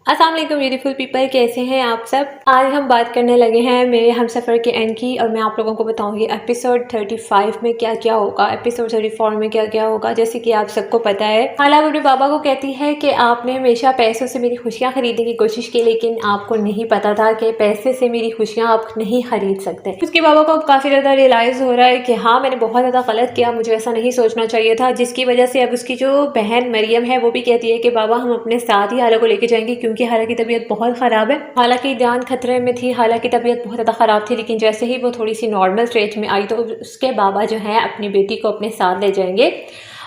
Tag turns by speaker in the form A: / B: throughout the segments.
A: अस्सलाम वालेकुम beautiful people, कैसे हैं आप सब। आज हम बात करने लगे हैं मेरे हमसफ़र के एंड की, और मैं आप लोगों को बताऊंगी एपिसोड 35 में क्या क्या होगा, एपिसोड 34 में क्या क्या होगा। जैसे कि आप सबको पता है, हाला अपने बाबा को कहती है कि आपने हमेशा पैसों से मेरी खुशियाँ खरीदने की कोशिश की, लेकिन आपको नहीं पता था कि पैसे से मेरी खुशियाँ आप नहीं खरीद सकते। उसके बाबा को अब काफ़ी ज़्यादा रियलाइज़ हो रहा है कि हाँ, मैंने बहुत ज़्यादा गलत किया, मुझे ऐसा नहीं सोचना चाहिए था, जिसकी वजह से अब उसकी जो बहन मरियम है वो भी कहती है कि बाबा हम अपने साथ ही हाला को लेके जाएंगे, क्योंकि हाला की तबीयत बहुत ख़राब है। हालांकि जान खतरे में थी, हाला की तबीयत बहुत ज़्यादा ख़राब थी, लेकिन जैसे ही वो थोड़ी सी नॉर्मल स्टेज में आई तो उसके बाबा जो है अपनी बेटी को अपने साथ ले जाएंगे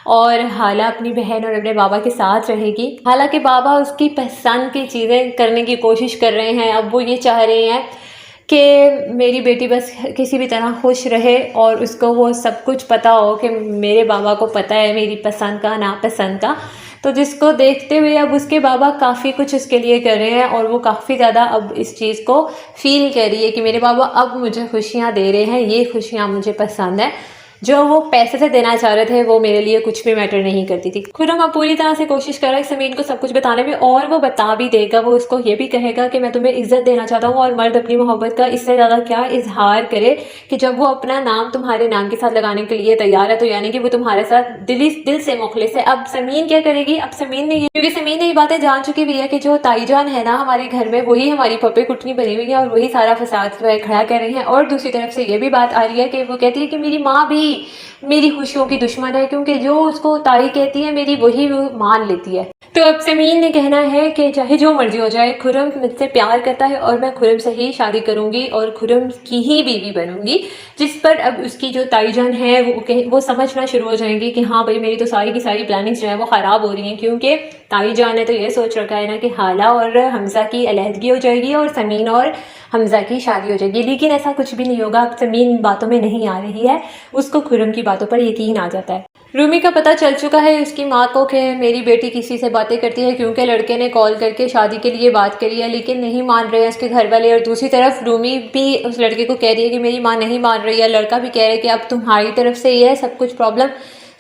A: और हाला अपनी बहन और अपने बाबा के साथ रहेगी। हालांकि बाबा उसकी पसंद की चीज़ें करने की कोशिश कर रहे हैं। अब वो ये चाह रहे हैं कि मेरी बेटी बस किसी भी तरह खुश रहे और उसको वो सब कुछ पता हो कि मेरे बाबा को पता है मेरी पसंद का नापसंद का। तो जिसको देखते हुए अब उसके बाबा काफ़ी कुछ उसके लिए कर रहे हैं, और वो काफ़ी ज़्यादा अब इस चीज़ को फील कर रही है कि मेरे बाबा अब मुझे खुशियाँ दे रहे हैं, ये खुशियाँ मुझे पसंद है। जो वो पैसे से देना चाह रहे थे वो मेरे लिए कुछ भी मैटर नहीं करती थी। खुरम अब पूरी तरह से कोशिश कर रहा है समीन को सब कुछ बताने में, और वो बता भी देगा। वो उसको ये भी कहेगा कि मैं तुम्हें इज्जत देना चाहता हूँ, और मर्द अपनी मोहब्बत का इससे ज़्यादा क्या इजहार करे कि जब वो अपना नाम तुम्हारे नाम के साथ लगाने के लिए तैयार है, तो यानी कि वो तुम्हारे साथ दिल से मुखलिस है। अब समीन क्या करेगी, अब समीन ने क्योंकि समीन ने ये बातें जान चुकी हुई है कि जो ताईजान है ना हमारे घर में, वही हमारी पप्पे कुटनी बनी हुई है और वही सारा फसाद जो है खड़ा कर रही है। और दूसरी तरफ से ये भी बात आ रही है कि वो कहती है कि मेरी माँ भी मेरी खुशियों की दुश्मन है, क्योंकि जो उसको ताई कहती है मेरी वही वो मान लेती है। तो अब समीन ने कहना है कि चाहे जो मर्जी हो जाए, खुरम मुझसे प्यार करता है और मैं खुरम से ही शादी करूंगी और खुरम की ही बीवी बनूंगी। जिस पर अब उसकी जो ताईजान है वो समझना शुरू हो जाएंगी कि हाँ भाई, मेरी तो सारी की सारी प्लानिंग्स जो है वो ख़राब हो रही हैं, क्योंकि ताईजान ने तो ये सोच रखा है ना कि हाला और हमजा की अलहदगी हो जाएगी और समीन और हमजा की शादी हो जाएगी। लेकिन ऐसा कुछ भी नहीं होगा। अब समीन बातों में नहीं आ रही है, उसको खुरम की बातों पर यकीन आ जाता है। रूमी का पता चल चुका है उसकी माँ को कि मेरी बेटी किसी से बातें करती है, क्योंकि लड़के ने कॉल करके शादी के लिए बात करी है, लेकिन नहीं मान रहे हैं उसके घर वाले। और दूसरी तरफ रूमी भी उस लड़के को कह रही है कि मेरी माँ नहीं मान रही है। लड़का भी कह रहा है कि अब तुम्हारी तरफ से ही है सब कुछ प्रॉब्लम,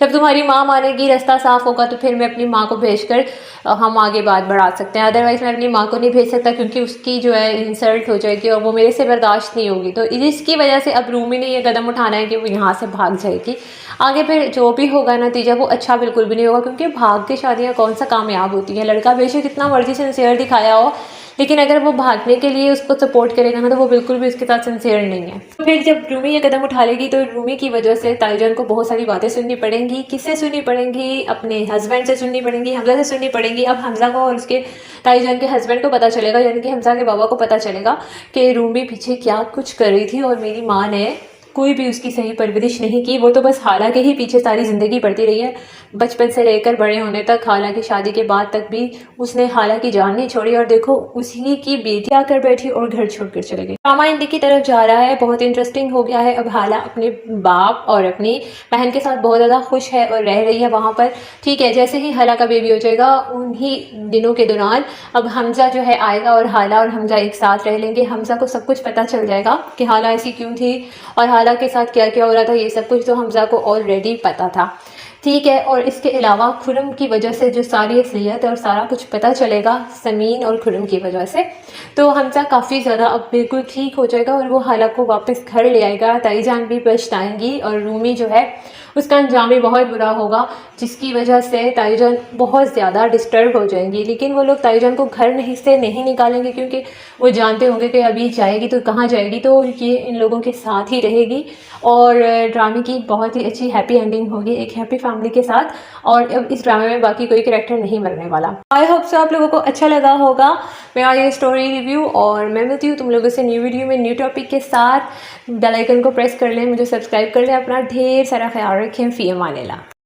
A: जब तुम्हारी माँ मानेगी, रास्ता साफ होगा, तो फिर मैं अपनी माँ को भेजकर हम आगे बात बढ़ा सकते हैं। अदरवाइज़ मैं अपनी माँ को नहीं भेज सकता, क्योंकि उसकी जो है इंसल्ट हो जाएगी और वो मेरे से बर्दाश्त नहीं होगी। तो इसकी वजह से अब रूमी ने ये कदम उठाना है कि वो यहाँ से भाग जाएगी। आगे फिर जो भी होगा नतीजा वो अच्छा बिल्कुल भी नहीं होगा, क्योंकि भाग के शादियाँ कौन सा कामयाब होती हैं। लड़का बेशक कितना मर्जी सिंसियर दिखाया हो, लेकिन अगर वो भागने के लिए उसको सपोर्ट करेगा ना, तो वो बिल्कुल भी उसके साथ सिंसियर नहीं है। तो फिर जब रूमी ये कदम उठा लेगी तो रूमी की वजह से ताईजान को बहुत सारी बातें सुननी पड़ेंगी। किससे सुननी पड़ेंगी? अपने हस्बैंड से सुननी पड़ेंगी, हमजा से सुननी पड़ेंगी। अब हमजा को और उसके ताईजान के हस्बैंड को पता चलेगा, यानी कि हमजा के बाबा को पता चलेगा कि रूमी पीछे क्या कुछ कर रही थी, और मेरी माँ ने कोई भी उसकी सही परवरिश नहीं की। वो तो बस हाला के ही पीछे सारी ज़िंदगी पड़ती रही है, बचपन से लेकर बड़े होने तक। हाला की शादी के बाद तक भी उसने हाला की जान नहीं छोड़ी, और देखो उसी की बेटी आकर बैठी और घर छोड़कर चले गई। ड्रामा हिंदी की तरफ जा रहा है, बहुत इंटरेस्टिंग हो गया है। अब हाला अपने बाप और अपनी बहन के साथ बहुत ज़्यादा खुश है और रह रही है वहाँ पर। ठीक है, जैसे ही हाला का बेबी हो जाएगा उन्हीं दिनों के दौरान अब हमजा जो है आएगा और हाला और हमजा एक साथ रह लेंगे। हमजा को सब कुछ पता चल जाएगा कि हाला ऐसी क्यों थी और हाला के साथ क्या क्या हो रहा था। ये सब कुछ तो हमजा को ऑलरेडी पता था। ठीक है, और इसके अलावा खुरम की वजह से जो सारी असलियत है और सारा कुछ पता चलेगा समीन और खुरम की वजह से, तो हमजा काफ़ी ज़्यादा अब बिल्कुल ठीक हो जाएगा और वो हाला को वापस घर ले आएगा। ताईजान भी पछताएंगी और रूमी जो है उसका अंजाम भी बहुत बुरा होगा, जिसकी वजह से ताईजान बहुत ज़्यादा डिस्टर्ब हो जाएंगी। लेकिन वो लोग ताईजान को घर नहीं निकालेंगे, क्योंकि वो जानते होंगे कि अभी जाएगी तो कहाँ जाएगी, तो ये इन लोगों के साथ ही रहेगी। और ड्रामे की बहुत ही अच्छी हैप्पी एंडिंग होगी, एक हैप्पी फैमिली के साथ। और अब इस ड्रामे में बाकी कोई कैरेक्टर नहीं मरने वाला। आई होप सो आप लोगों को अच्छा लगा होगा मेरा ये स्टोरी रिव्यू, और मैं मिलती हूँ तुम लोगों से न्यू वीडियो में न्यू टॉपिक के साथ। बेल आइकन को प्रेस कर लें, मुझे सब्सक्राइब कर लें। अपना ढेर सारा ख्याल रखें। फ़ी अमान अल्लाह।